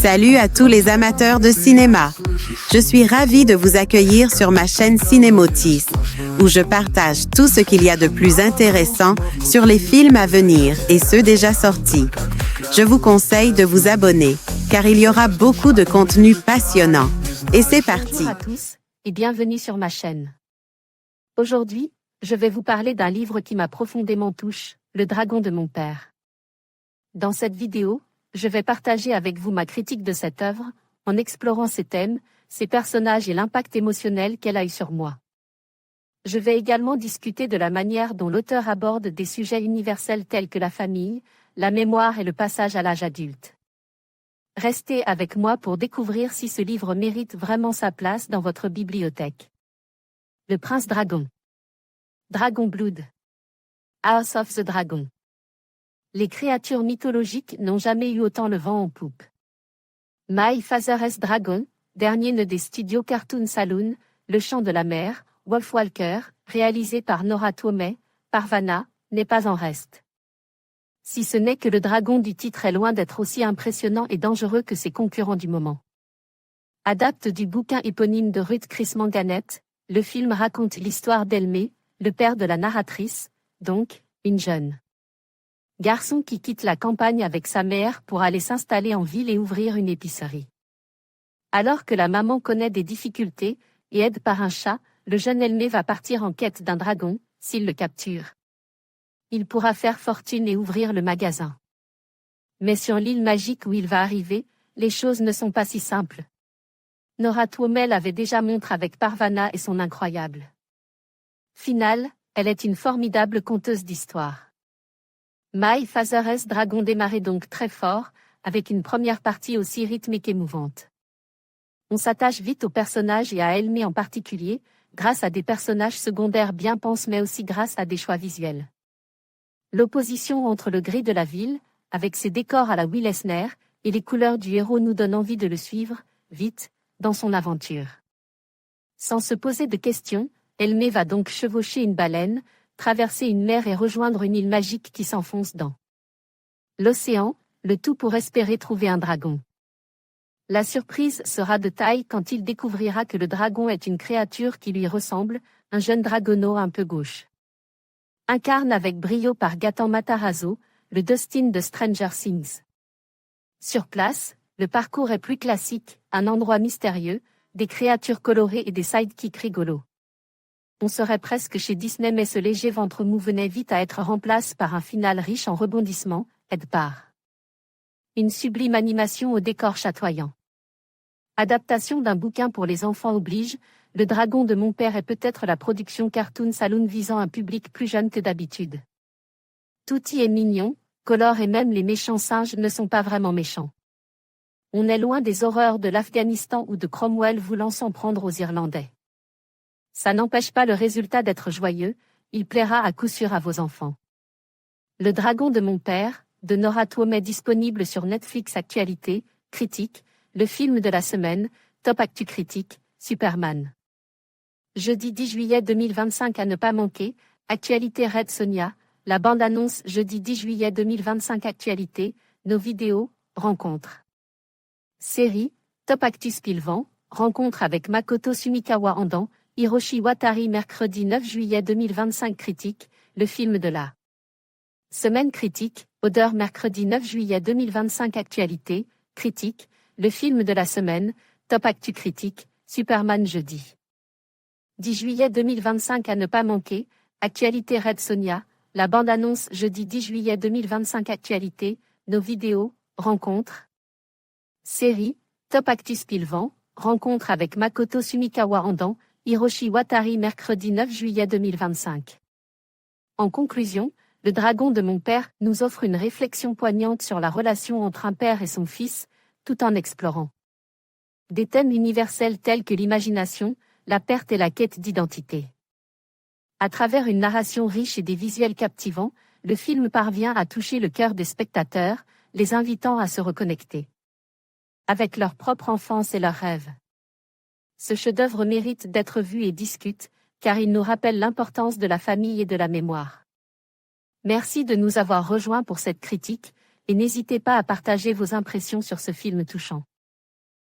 Salut à tous les amateurs de cinéma. Je suis ravie de vous accueillir sur ma chaîne Cinémotis, où je partage tout ce qu'il y a de plus intéressant sur les films à venir et ceux déjà sortis. Je vous conseille de vous abonner, car il y aura beaucoup de contenu passionnant. Et c'est parti. Bonjour à tous, et bienvenue sur ma chaîne. Aujourd'hui, je vais vous parler d'un livre qui m'a profondément touché, Le Dragon de mon père. Dans cette vidéo, je vais partager avec vous ma critique de cette œuvre, en explorant ses thèmes, ses personnages et l'impact émotionnel qu'elle a eu sur moi. Je vais également discuter de la manière dont l'auteur aborde des sujets universels tels que la famille, la mémoire et le passage à l'âge adulte. Restez avec moi pour découvrir si ce livre mérite vraiment sa place dans votre bibliothèque. Le Prince Dragon. Dragon Blood. House of the Dragon. Les créatures mythologiques n'ont jamais eu autant le vent en poupe. My Father's Dragon, dernier ne des studios Cartoon Saloon, Le Chant de la Mer, Wolfwalker, réalisé par Nora Twomey, Parvana, n'est pas en reste. Si ce n'est que le dragon du titre est loin d'être aussi impressionnant et dangereux que ses concurrents du moment. Adapte du bouquin éponyme de Ruth Chris Manganette, le film raconte l'histoire d'Elmé, le père de la narratrice, donc, une jeune garçon qui quitte la campagne avec sa mère pour aller s'installer en ville et ouvrir une épicerie. Alors que la maman connaît des difficultés, et aide par un chat, le jeune Elmé va partir en quête d'un dragon, s'il le capture. Il pourra faire fortune et ouvrir le magasin. Mais sur l'île magique où il va arriver, les choses ne sont pas si simples. Nora Twomey l'avait déjà montré avec Parvana et son incroyable finale, elle est une formidable conteuse d'histoire. My Father's Dragon démarrait donc très fort, avec une première partie aussi rythmée qu'émouvante. On s'attache vite aux personnages et à Elmé en particulier, grâce à des personnages secondaires bien pensés mais aussi grâce à des choix visuels. L'opposition entre le gris de la ville, avec ses décors à la Will Eisner, et les couleurs du héros nous donne envie de le suivre, vite, dans son aventure. Sans se poser de questions, Elmé va donc chevaucher une baleine, traverser une mer et rejoindre une île magique qui s'enfonce dans l'océan, le tout pour espérer trouver un dragon. La surprise sera de taille quand il découvrira que le dragon est une créature qui lui ressemble, un jeune dragonneau un peu gauche. Incarne avec brio par Gaten Matarazzo, le Dustin de Stranger Things. Sur place, le parcours est plus classique, un endroit mystérieux, des créatures colorées et des sidekicks rigolos. On serait presque chez Disney mais ce léger ventre mou venait vite à être remplacé par un final riche en rebondissements, aide par une sublime animation au décor chatoyant. Adaptation d'un bouquin pour les enfants oblige, Le Dragon de mon père est peut-être la production Cartoon Saloon visant un public plus jeune que d'habitude. Tout y est mignon, colore et même les méchants singes ne sont pas vraiment méchants. On est loin des horreurs de l'Afghanistan ou de Cromwell voulant s'en prendre aux Irlandais. Ça n'empêche pas le résultat d'être joyeux, il plaira à coup sûr à vos enfants. Le Dragon de mon père, de Nora Twomey disponible sur Netflix Actualité, Critique, le film de la semaine, Top Actu Critique, Superman. Jeudi 10 juillet 2025 à ne pas manquer, Actualité Red Sonja, la bande-annonce jeudi 10 juillet 2025 Actualité, nos vidéos, rencontres. Série, Top Actu Spilvan, rencontre avec Makoto Sumikawa Andan, Hiroshi Watari mercredi 9 juillet 2025 Critique, le film de la semaine critique, Odeur mercredi 9 juillet 2025 Actualité, Critique, le film de la semaine, Top Actu Critique, Superman jeudi 10 juillet 2025 à ne pas manquer, Actualité Red Sonja, la bande-annonce jeudi 10 juillet 2025 Actualité, nos vidéos, rencontres. Série, Top Actu Spilvan, rencontre avec Makoto Sumikawa Andan, Hiroshi Watari mercredi 9 juillet 2025. En conclusion, Le Dragon de mon père nous offre une réflexion poignante sur la relation entre un père et son fils, tout en explorant des thèmes universels tels que l'imagination, la perte et la quête d'identité. À travers une narration riche et des visuels captivants, le film parvient à toucher le cœur des spectateurs, les invitant à se reconnecter avec leur propre enfance et leurs rêves. Ce chef-d'œuvre mérite d'être vu et discute, car il nous rappelle l'importance de la famille et de la mémoire. Merci de nous avoir rejoints pour cette critique. Et n'hésitez pas à partager vos impressions sur ce film touchant.